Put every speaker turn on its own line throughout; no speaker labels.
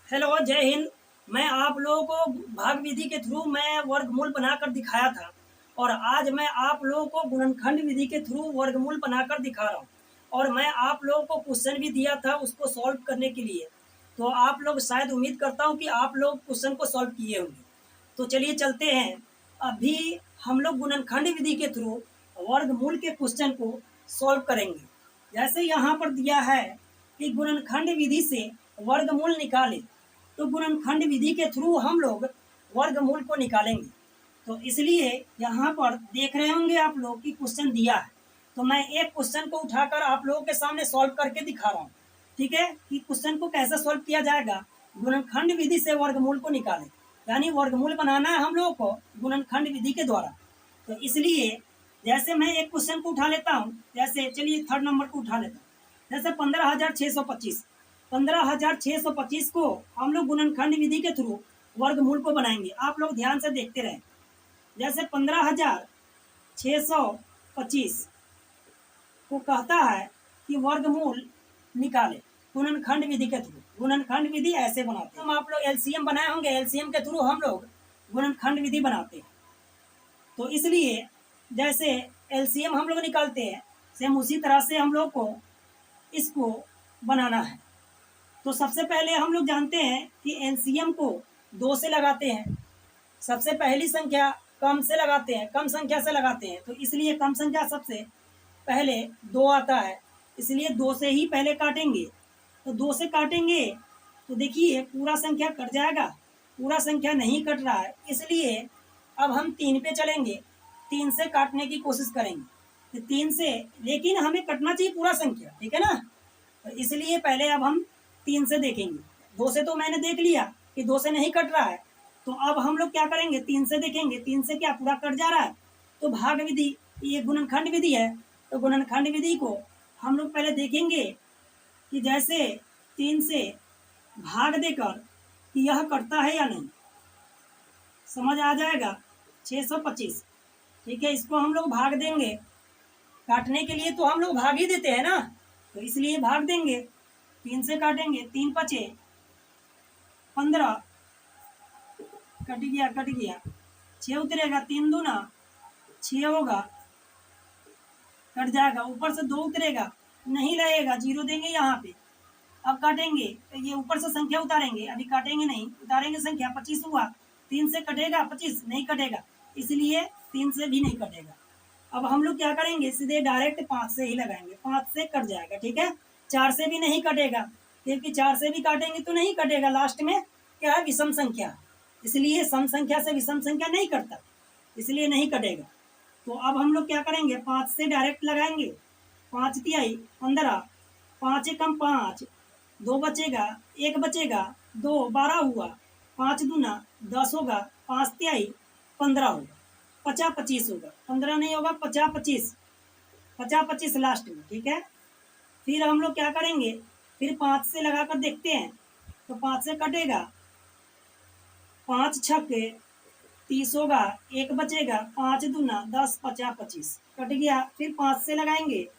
Hello, जय हिंद। मैं आप लोगों को भाग विधि के थ्रू मैं वर्गमूल बनाकर दिखाया था और आज मैं आप लोगों को गुणनखंड विधि के थ्रू वर्गमूल बनाकर दिखा रहा हूँ। और मैं आप लोगों को क्वेश्चन भी दिया था उसको सॉल्व करने के लिए। तो आप लोग शायद उम्मीद करता हूँ कि आप लोग क्वेश्चन को सॉल्व किए होंगे। तो चलिए चलते हैं। अभी हम लोग गुणनखंड विधि के थ्रू वर्गमूल के क्वेश्चन को सॉल्व करेंगे। जैसे यहाँ पर दिया है कि गुणनखंड विधि से वर्गमूल निकालें, तो गुणनखंड विधि के थ्रू हम लोग वर्गमूल को निकालेंगे। तो इसलिए यहाँ पर देख रहे होंगे आप लोग कि क्वेश्चन दिया है, तो मैं एक क्वेश्चन को उठाकर आप लोगों के सामने सॉल्व करके दिखा रहा हूँ। ठीक है, कि क्वेश्चन को कैसे सॉल्व किया जाएगा। गुणनखंड विधि से वर्गमूल को निकालें, यानी वर्गमूल बनाना है हम लोगों को गुणनखंड विधि के द्वारा। तो इसलिए जैसे मैं एक क्वेश्चन को उठा लेता हूँ, जैसे चलिए थर्ड नंबर को उठा लेता हूँ। जैसे 15,625 15,625 को हम लोग गुणनखंड विधि के थ्रू वर्गमूल को बनाएंगे। आप लोग ध्यान से देखते रहें। जैसे 15,625 को कहता है कि वर्गमूल निकाले गुणनखंड विधि के थ्रू। गुणनखंड विधि ऐसे बनाते हैं। हम आप लोग एलसीएम बनाए होंगे, एलसीएम के थ्रू हम लोग गुणनखंड विधि बनाते हैं। तो इसलिए जैसे एलसीएम हम लोग निकालते हैं, सेम उसी तरह से हम लोग को इसको बनाना है। तो सबसे पहले हम लोग जानते हैं कि एलसीएम को 2 से लगाते हैं। सबसे पहली संख्या कम से लगाते हैं, कम संख्या से लगाते हैं। तो इसलिए कम संख्या सबसे पहले 2 आता है, इसलिए 2 से ही पहले काटेंगे। तो 2 से काटेंगे तो देखिए पूरा संख्या कट जाएगा, पूरा संख्या नहीं कट रहा है, इसलिए अब हम 3 पे चलेंगे। 3 से काटने की कोशिश करेंगे। तो 3 से, लेकिन हमें कटना चाहिए पूरा संख्या, ठीक है ना। तो इसलिए पहले अब हम 3 से देखेंगे। 2 से तो मैंने देख लिया कि 2 से नहीं कट रहा है, तो अब हम लोग क्या करेंगे, 3 से देखेंगे। 3 से क्या पूरा कट जा रहा है, तो भाग विधि, ये गुणनखंड विधि है, तो गुणनखंड विधि को हम लोग पहले देखेंगे कि जैसे 3 से भाग देकर कि यह कटता है या नहीं, समझ आ जाएगा। 625, ठीक है, इसको हम लोग भाग देंगे। काटने के लिए तो हम लोग भाग ही देते हैं ना, तो इसलिए भाग देंगे। 3 से काटेंगे, 3 पचे 15, कट गया कट गया। 6 उतरेगा, 3 दूना 6 होगा, कट जाएगा। ऊपर से 2 उतरेगा, नहीं लगेगा, 0 देंगे यहाँ पे। अब काटेंगे, तो ये ऊपर से संख्या उतारेंगे, अभी काटेंगे नहीं, उतारेंगे संख्या। 25 हुआ, 3 से कटेगा, 25 नहीं कटेगा, इसलिए 3 से भी नहीं कटेगा। अब हम लोग क्या करेंगे, सीधे डायरेक्ट 5 से ही लगाएंगे, 5 से कट जाएगा, ठीक है। 4 से भी नहीं कटेगा, क्योंकि 4 से भी काटेंगे तो नहीं कटेगा। लास्ट में क्या है, विषम संख्या, इसलिए सम संख्या से विषम संख्या नहीं कटता, इसलिए नहीं कटेगा। तो अब हम लोग क्या करेंगे, 5 से डायरेक्ट लगाएंगे। 5 तिहाई 15, 5 एकम 5, 2 बचेगा, 1 बचेगा, 2 12 हुआ, 5 दूना 10 होगा, 5 तिहाई 15 होगा, 50 25 होगा, 15 नहीं होगा, 50 25, 50 25 लास्ट में, ठीक है। फिर हम लोग क्या करेंगे, फिर 5 से लगाकर देखते हैं, तो 5 से कटेगा, 5 छक्के 30 होगा, 1 बचेगा, 5 दूना 10, 50 25 कट गया। फिर 5 से लगाएंगे,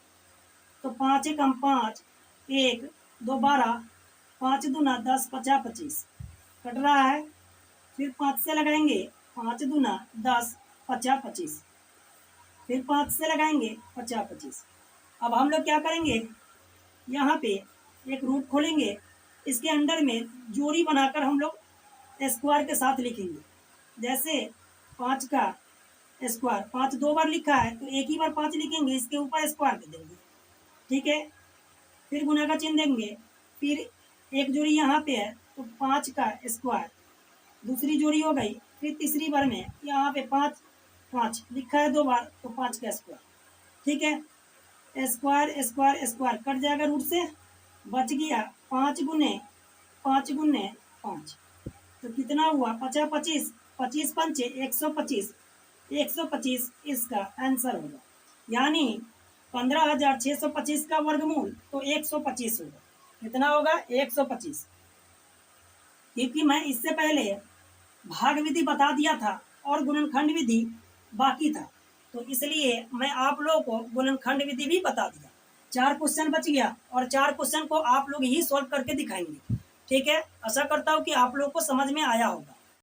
तो 5 एकम 5, 1 2 12, 5 दूना 10, 50 25 कट रहा है। फिर 5 से लगाएंगे, 5 दूना 10, 50 25, फिर 5 से लगाएंगे, 50 25। अब हम लोग क्या करेंगे, यहाँ पे एक रूट खोलेंगे, इसके अंदर में जोड़ी बनाकर हम लोग स्क्वायर के साथ लिखेंगे। जैसे 5 का स्क्वायर, 5 2 बार लिखा है तो एक ही बार 5 लिखेंगे, इसके ऊपर स्क्वायर दे देंगे, ठीक है। फिर गुना का चिन्ह देंगे, फिर एक जोड़ी यहाँ पे है तो 5 का स्क्वायर, दूसरी जोड़ी हो गई। फिर तीसरी बार में यहाँ पे 5 5 लिखा है 2 बार, तो 5 का स्क्वायर, ठीक है। स्क्वायर स्क्वायर स्क्वायर कट जाएगा रूट से, बच गया 5 गुने 5 गुने 5, तो कितना हुआ, 50 25, 25 पंचे 125, 125 इसका आंसर होगा। यानी 15,625 का वर्गमूल तो 125 होगा। कितना होगा, 125। क्योंकि मैं इससे पहले भाग विधि बता दिया था और गुणनखंड विधि बाकी था, तो इसलिए मैं आप लोगों को गुणनखंड विधि भी बता दिया। 4 क्वेश्चन बच गया और 4 क्वेश्चन को आप लोग ही सॉल्व करके दिखाएंगे। ठीक है, आशा करता हूँ कि आप लोग को समझ में आया होगा।